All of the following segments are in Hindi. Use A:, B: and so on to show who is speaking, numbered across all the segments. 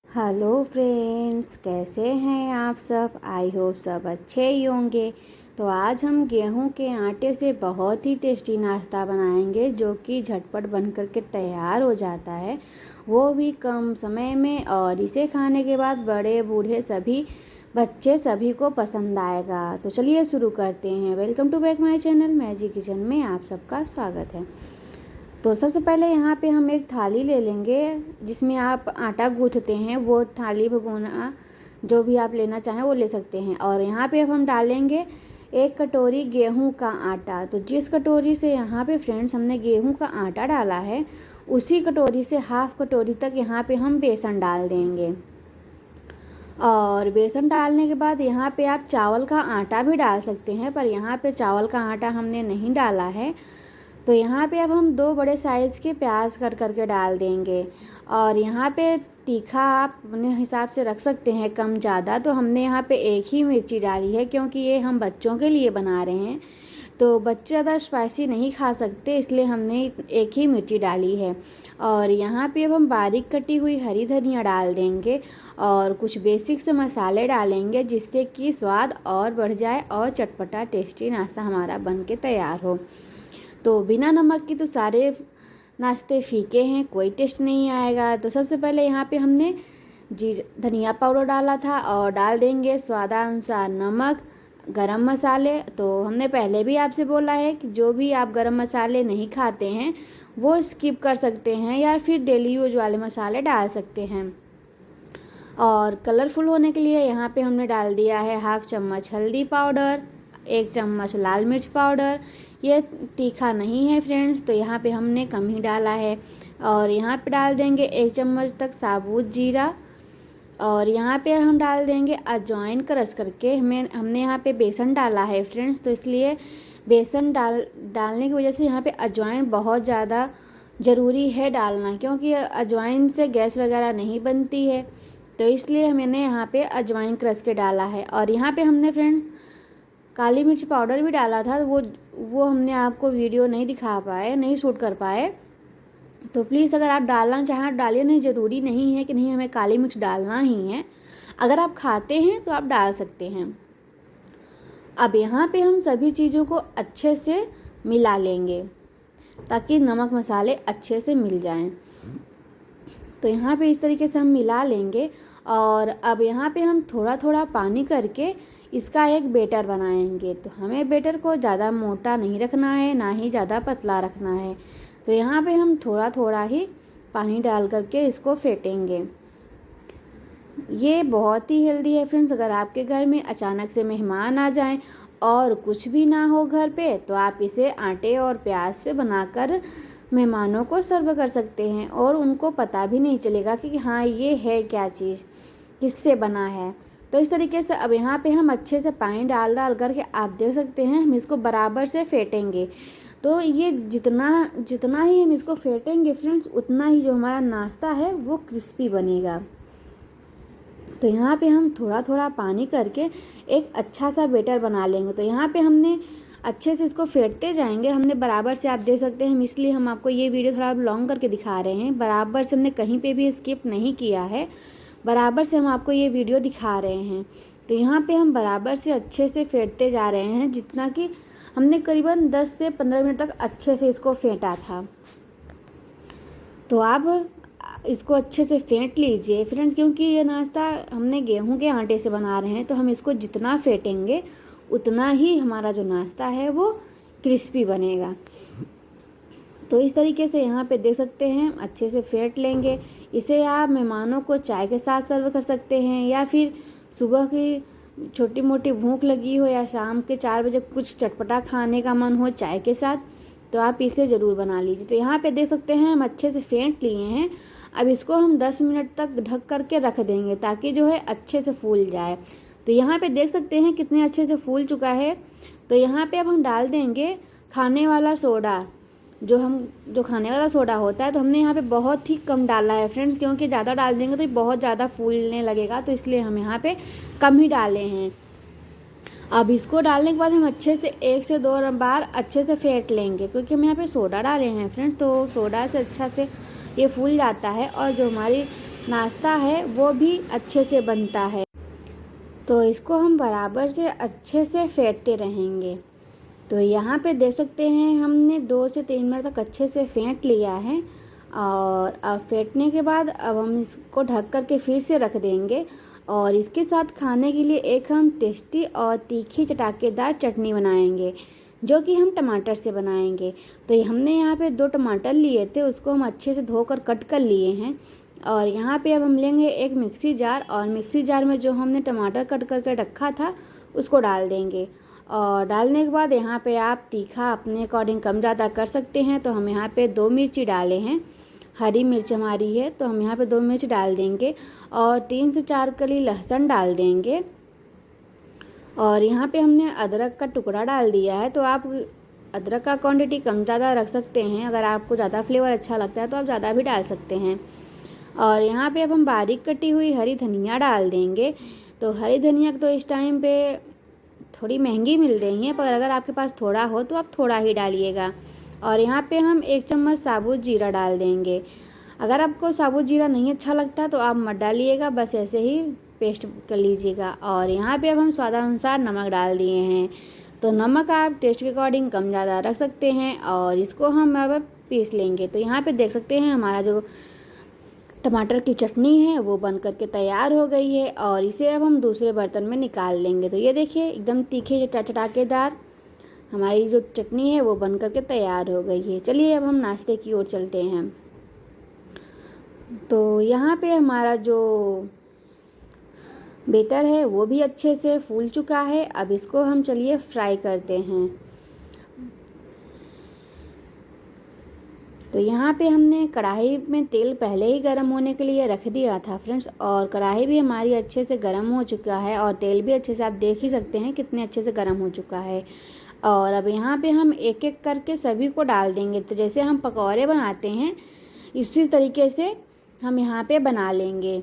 A: हेलो फ्रेंड्स, कैसे हैं आप सब। आई होप सब अच्छे ही होंगे। तो आज हम गेहूं के आटे से बहुत ही टेस्टी नाश्ता बनाएंगे जो कि झटपट बन कर के तैयार हो जाता है, वो भी कम समय में। और इसे खाने के बाद बड़े बूढ़े सभी बच्चे सभी को पसंद आएगा। तो चलिए शुरू करते हैं। Welcome to back my channel magic kitchen में आप सबका स्वागत है। तो सबसे पहले यहाँ पे हम एक थाली ले लेंगे जिसमें आप आटा गूँथते हैं, वो थाली भगोना जो भी आप लेना चाहें वो ले सकते हैं। और यहाँ पे अब हम डालेंगे 1 कटोरी गेहूं का आटा। तो जिस कटोरी से यहाँ पे फ्रेंड्स हमने गेहूं का आटा डाला है, उसी कटोरी से हाफ कटोरी तक यहाँ पे हम बेसन डाल देंगे। और बेसन डालने के बाद यहाँ पे आप चावल का आटा भी डाल सकते हैं, पर यहाँ पे चावल का आटा हमने नहीं डाला है। तो यहाँ पे अब हम 2 बड़े साइज़ के प्याज कट करके डाल देंगे। और यहाँ पे तीखा आप अपने हिसाब से रख सकते हैं, कम ज़्यादा। तो हमने यहाँ पे एक ही मिर्ची डाली है क्योंकि ये हम बच्चों के लिए बना रहे हैं, तो बच्चे ज़्यादा स्पाइसी नहीं खा सकते, इसलिए हमने एक ही मिर्ची डाली है। और यहाँ पे अब हम बारीक कटी हुई हरी धनिया डाल देंगे और कुछ बेसिक से मसाले डालेंगे जिससे कि स्वाद और बढ़ जाए और चटपटा टेस्टी नाश्ता हमारा बन के तैयार हो। तो बिना नमक की तो सारे नाश्ते फीके हैं, कोई टेस्ट नहीं आएगा। तो सबसे पहले यहाँ पे हमने धनिया पाउडर डाला था और डाल देंगे स्वादानुसार नमक, गरम मसाले। तो हमने पहले भी आपसे बोला है कि जो भी आप गरम मसाले नहीं खाते हैं वो स्किप कर सकते हैं या फिर डेली यूज वाले मसाले डाल सकते हैं। और कलरफुल होने के लिए यहाँ पे हमने डाल दिया है हाफ चम्मच हल्दी पाउडर, 1 चम्मच लाल मिर्च पाउडर। ये तीखा नहीं है फ्रेंड्स, तो यहाँ पे हमने कम ही डाला है। और यहाँ पे डाल देंगे 1 चम्मच तक साबुत जीरा। और यहाँ पे हम डाल देंगे अजवाइन क्रश करके। हमने यहाँ पे बेसन डाला है फ्रेंड्स, तो इसलिए बेसन डालने की वजह से यहाँ पे अजवाइन बहुत ज़्यादा ज़रूरी है डालना, क्योंकि अजवाइन से गैस वगैरह नहीं बनती है। तो इसलिए मैंने यहाँ पे अजवाइन क्रश के डाला है। और यहाँ पे हमने फ्रेंड्स काली मिर्च पाउडर भी डाला था, वो हमने आपको वीडियो नहीं दिखा पाए, नहीं शूट कर पाए। तो प्लीज़ अगर आप डालना चाहें डालिए, नहीं ज़रूरी नहीं है कि नहीं हमें काली मिर्च डालना ही है। अगर आप खाते हैं तो आप डाल सकते हैं। अब यहाँ पे हम सभी चीज़ों को अच्छे से मिला लेंगे ताकि नमक मसाले अच्छे से मिल जाएं। तो यहाँ पे इस तरीके से हम मिला लेंगे। और अब यहाँ पे हम थोड़ा थोड़ा पानी करके इसका एक बैटर बनाएंगे। तो हमें बैटर को ज़्यादा मोटा नहीं रखना है, ना ही ज़्यादा पतला रखना है। तो यहाँ पे हम थोड़ा थोड़ा ही पानी डाल करके इसको फेंटेंगे। ये बहुत ही हेल्दी है फ्रेंड्स। अगर आपके घर में अचानक से मेहमान आ जाएं और कुछ भी ना हो घर पे, तो आप इसे आटे और प्याज से बनाकर मेहमानों को सर्व कर सकते हैं और उनको पता भी नहीं चलेगा कि हाँ ये है क्या चीज़, किससे बना है। तो इस तरीके से अब यहाँ पे हम अच्छे से पानी डाल करके आप देख सकते हैं हम इसको बराबर से फेंटेंगे। तो ये जितना जितना ही हम इसको फेंटेंगे फ्रेंड्स, उतना ही जो हमारा नाश्ता है वो क्रिस्पी बनेगा। तो यहाँ पे हम थोड़ा थोड़ा पानी करके एक अच्छा सा बैटर बना लेंगे। तो यहाँ पे हमने अच्छे से इसको फेंटते जाएंगे, हमने बराबर से, आप देख सकते हैं, इसलिए हम आपको ये वीडियो थोड़ा लॉन्ग करके दिखा रहे हैं। बराबर से हमने कहीं पे भी स्किप नहीं किया है, बराबर से हम आपको ये वीडियो दिखा रहे हैं। तो यहाँ पे हम बराबर से अच्छे से फेंटते जा रहे हैं, जितना कि हमने करीबन 10 से 15 मिनट तक अच्छे से इसको फेंटा था। तो आप इसको अच्छे से फेंट लीजिए फ्रेंड्स, क्योंकि ये नाश्ता हमने गेहूं के आटे से बना रहे हैं, तो हम इसको जितना फेंटेंगे उतना ही हमारा जो नाश्ता है वो क्रिस्पी बनेगा। तो इस तरीके से यहाँ पे देख सकते हैं अच्छे से फेंट लेंगे। इसे आप मेहमानों को चाय के साथ सर्व कर सकते हैं, या फिर सुबह की छोटी मोटी भूख लगी हो या शाम के 4 बजे कुछ चटपटा खाने का मन हो चाय के साथ, तो आप इसे ज़रूर बना लीजिए। तो यहाँ पे देख सकते हैं हम अच्छे से फेंट लिए हैं। अब इसको हम 10 मिनट तक ढक करके रख देंगे ताकि जो है अच्छे से फूल जाए। तो यहाँ पे देख सकते हैं कितने अच्छे से फूल चुका है। तो यहाँ पे अब हम डाल देंगे खाने वाला सोडा, जो खाने वाला सोडा होता है। तो हमने यहाँ पे बहुत ही कम डाला है फ्रेंड्स, क्योंकि ज़्यादा डाल देंगे तो बहुत ज़्यादा फूलने लगेगा, तो इसलिए हम यहाँ पे कम ही डाले हैं। अब इसको डालने के बाद हम अच्छे से 1 से 2 बार अच्छे से फेंट लेंगे, क्योंकि हम यहाँ पे सोडा डाले हैं फ्रेंड्स। तो सोडा से अच्छा से ये फूल जाता है और जो हमारी नाश्ता है वो भी अच्छे से बनता है। तो इसको हम बराबर से अच्छे से फेंटते रहेंगे। तो यहाँ पे देख सकते हैं हमने 2 से 3 मिनट तक अच्छे से फेंट लिया है। और अब फेंटने के बाद अब हम इसको ढक कर के फिर से रख देंगे। और इसके साथ खाने के लिए एक हम टेस्टी और तीखी चटाकेदार चटनी बनाएंगे, जो कि हम टमाटर से बनाएंगे। तो ये हमने यहाँ पे 2 टमाटर लिए थे, उसको हम अच्छे से धोकर कट कर लिए हैं। और यहाँ पे अब हम लेंगे एक मिक्सी जार, और मिक्सी जार में जो हमने टमाटर कट करके रखा था उसको डाल देंगे। और डालने के बाद यहाँ पे आप तीखा अपने अकॉर्डिंग कम ज़्यादा कर सकते हैं। तो हम यहाँ पे 2 मिर्ची डाले हैं, हरी मिर्च हमारी है तो हम यहाँ पे 2 मिर्च डाल देंगे। और 3 से 4 कली लहसुन डाल देंगे। और यहाँ पे हमने अदरक का टुकड़ा डाल दिया है। तो आप अदरक का क्वांटिटी कम ज़्यादा रख सकते हैं, अगर आपको ज़्यादा फ्लेवर अच्छा लगता है तो आप ज़्यादा भी डाल सकते हैं। और यहाँ पे अब हम बारीक कटी हुई हरी धनिया डाल देंगे। तो हरी धनिया तो इस टाइम पे थोड़ी महंगी मिल रही है, पर अगर आपके पास थोड़ा हो तो आप थोड़ा ही डालिएगा। और यहाँ पे हम 1 चम्मच साबुत जीरा डाल देंगे। अगर आपको साबुत जीरा नहीं अच्छा लगता तो आप मत डालिएगा, बस ऐसे ही पेस्ट कर लीजिएगा। और यहाँ पे अब हम स्वादानुसार नमक डाल दिए हैं। तो नमक आप टेस्ट के अकॉर्डिंग कम ज़्यादा रख सकते हैं। और इसको हम अब पीस लेंगे। तो यहाँ पे देख सकते हैं हमारा जो टमाटर की चटनी है वो बन करके तैयार हो गई है। और इसे अब हम दूसरे बर्तन में निकाल लेंगे। तो ये देखिए एकदम तीखे चटाकेदार हमारी जो चटनी है वो बन करके तैयार हो गई है। चलिए अब हम नाश्ते की ओर चलते हैं। तो यहाँ पे हमारा जो बेटर है वो भी अच्छे से फूल चुका है। अब इसको हम चलिए फ्राई करते हैं। तो यहाँ पे हमने कढ़ाई में तेल पहले ही गर्म होने के लिए रख दिया था फ्रेंड्स। और कढ़ाई भी हमारी अच्छे से गर्म हो चुका है, और तेल भी अच्छे से आप देख ही सकते हैं कितने अच्छे से गर्म हो चुका है। और अब यहाँ पे हम एक एक करके सभी को डाल देंगे। तो जैसे हम पकौड़े बनाते हैं इसी तरीके से हम यहाँ पे बना लेंगे,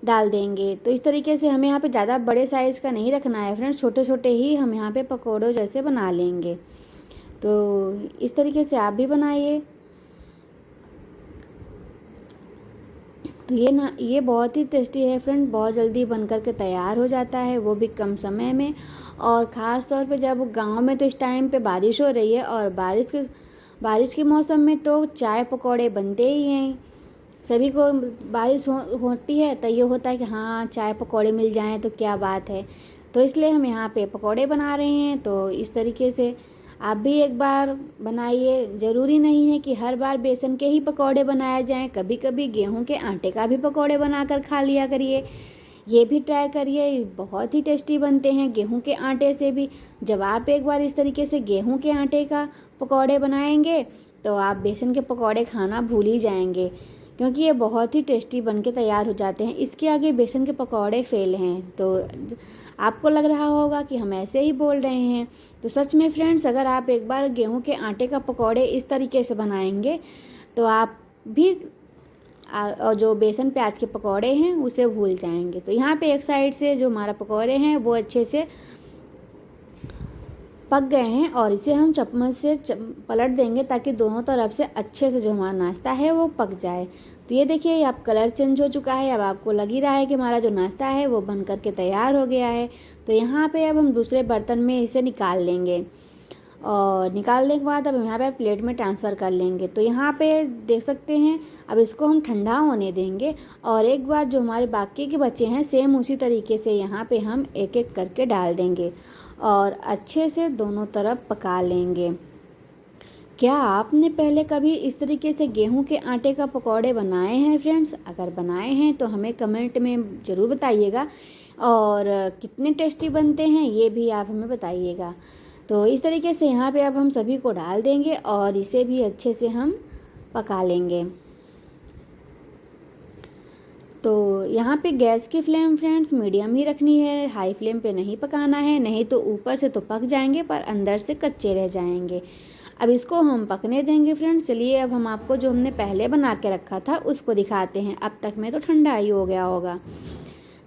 A: डाल देंगे। तो इस तरीके से हमें यहाँ पे ज़्यादा बड़े साइज़ का नहीं रखना है फ्रेंड्स, छोटे छोटे ही हम यहाँ पे पकौड़ों जैसे बना लेंगे। तो इस तरीके से आप भी बनाइए। तो ये बहुत ही टेस्टी है फ्रेंड, बहुत जल्दी बन कर के तैयार हो जाता है, वो भी कम समय में। और ख़ास तौर पे जब गांव में तो इस टाइम पे बारिश हो रही है, और बारिश के मौसम में तो चाय पकौड़े बनते ही हैं। सभी को बारिश होती है तो ये होता है कि हाँ चाय पकौड़े मिल जाएं तो क्या बात है। तो इसलिए हम यहाँ पे पकौड़े बना रहे हैं। तो इस तरीके से आप भी एक बार बनाइए। ज़रूरी नहीं है कि हर बार बेसन के ही पकौड़े बनाए जाएं, कभी कभी गेहूं के आटे का भी पकौड़े बनाकर खा लिया करिए। ये भी ट्राई करिए, बहुत ही टेस्टी बनते हैं गेहूं के आटे से भी। जब आप एक बार इस तरीके से गेहूं के आटे का पकौड़े बनाएंगे तो आप बेसन के पकौड़े खाना भूल ही जाएंगे, क्योंकि ये बहुत ही टेस्टी बन के तैयार हो जाते हैं। इसके आगे बेसन के पकौड़े फेल हैं। तो आपको लग रहा होगा कि हम ऐसे ही बोल रहे हैं, तो सच में फ्रेंड्स अगर आप एक बार गेहूं के आटे का पकौड़े इस तरीके से बनाएंगे तो आप भी और जो बेसन प्याज के पकौड़े हैं उसे भूल जाएंगे। तो यहाँ पे एक साइड से जो हमारा पकौड़े हैं वो अच्छे से पक गए हैं, और इसे हम चम्मच से पलट देंगे ताकि दोनों तरफ से अच्छे से जो हमारा नाश्ता है वो पक जाए। तो ये देखिए अब कलर चेंज हो चुका है। अब आपको लग ही रहा है कि हमारा जो नाश्ता है वो बन करके तैयार हो गया है। तो यहाँ पे अब हम दूसरे बर्तन में इसे निकाल लेंगे, और निकालने के बाद अब यहाँ पे प्लेट में ट्रांसफ़र कर लेंगे। तो यहाँ पे देख सकते हैं अब इसको हम ठंडा होने देंगे, और एक बार जो हमारे बाकी के बचे हैं सेम उसी तरीके से यहाँ पे हम एक एक करके डाल देंगे और अच्छे से दोनों तरफ पका लेंगे। क्या आपने पहले कभी इस तरीके से गेहूं के आटे का पकौड़े बनाए हैं फ्रेंड्स? अगर बनाए हैं तो हमें कमेंट में ज़रूर बताइएगा, और कितने टेस्टी बनते हैं ये भी आप हमें बताइएगा। तो इस तरीके से यहाँ पे अब हम सभी को डाल देंगे और इसे भी अच्छे से हम पका लेंगे। तो यहाँ पे गैस की फ्लेम फ्रेंड्स मीडियम ही रखनी है, हाई फ्लेम पे नहीं पकाना है, नहीं तो ऊपर से तो पक जाएंगे पर अंदर से कच्चे रह जाएंगे। अब इसको हम पकने देंगे फ्रेंड्स। चलिए अब हम आपको जो हमने पहले बना के रखा था उसको दिखाते हैं। अब तक में तो ठंडा ही हो गया होगा।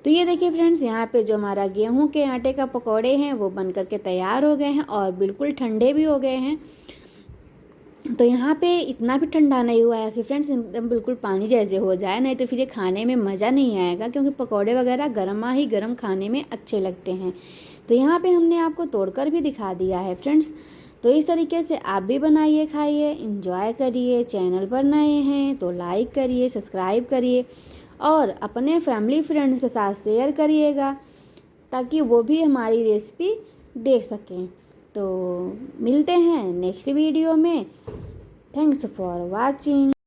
A: तो ये देखिए फ्रेंड्स यहाँ पे जो हमारा गेहूं के आटे का पकौड़े हैं वो बन करके तैयार हो गए हैं और बिल्कुल ठंडे भी हो गए हैं। तो यहाँ पे इतना भी ठंडा नहीं हुआ है कि फ्रेंड्स एकदम बिल्कुल पानी जैसे हो जाए, नहीं तो फिर ये खाने में मज़ा नहीं आएगा, क्योंकि पकौड़े वगैरह गर्मा ही गर्म खाने में अच्छे लगते हैं। तो यहाँ पे हमने आपको तोड़कर भी दिखा दिया है फ्रेंड्स। तो इस तरीके से आप भी बनाइए, खाइए, इंजॉय करिए। चैनल पर नए हैं तो लाइक करिए, सब्सक्राइब करिए और अपने फैमिली फ्रेंड्स के साथ शेयर करिएगा, ताकि वो भी हमारी रेसिपी देख सकें। तो मिलते हैं नेक्स्ट वीडियो में। Thanks for watching.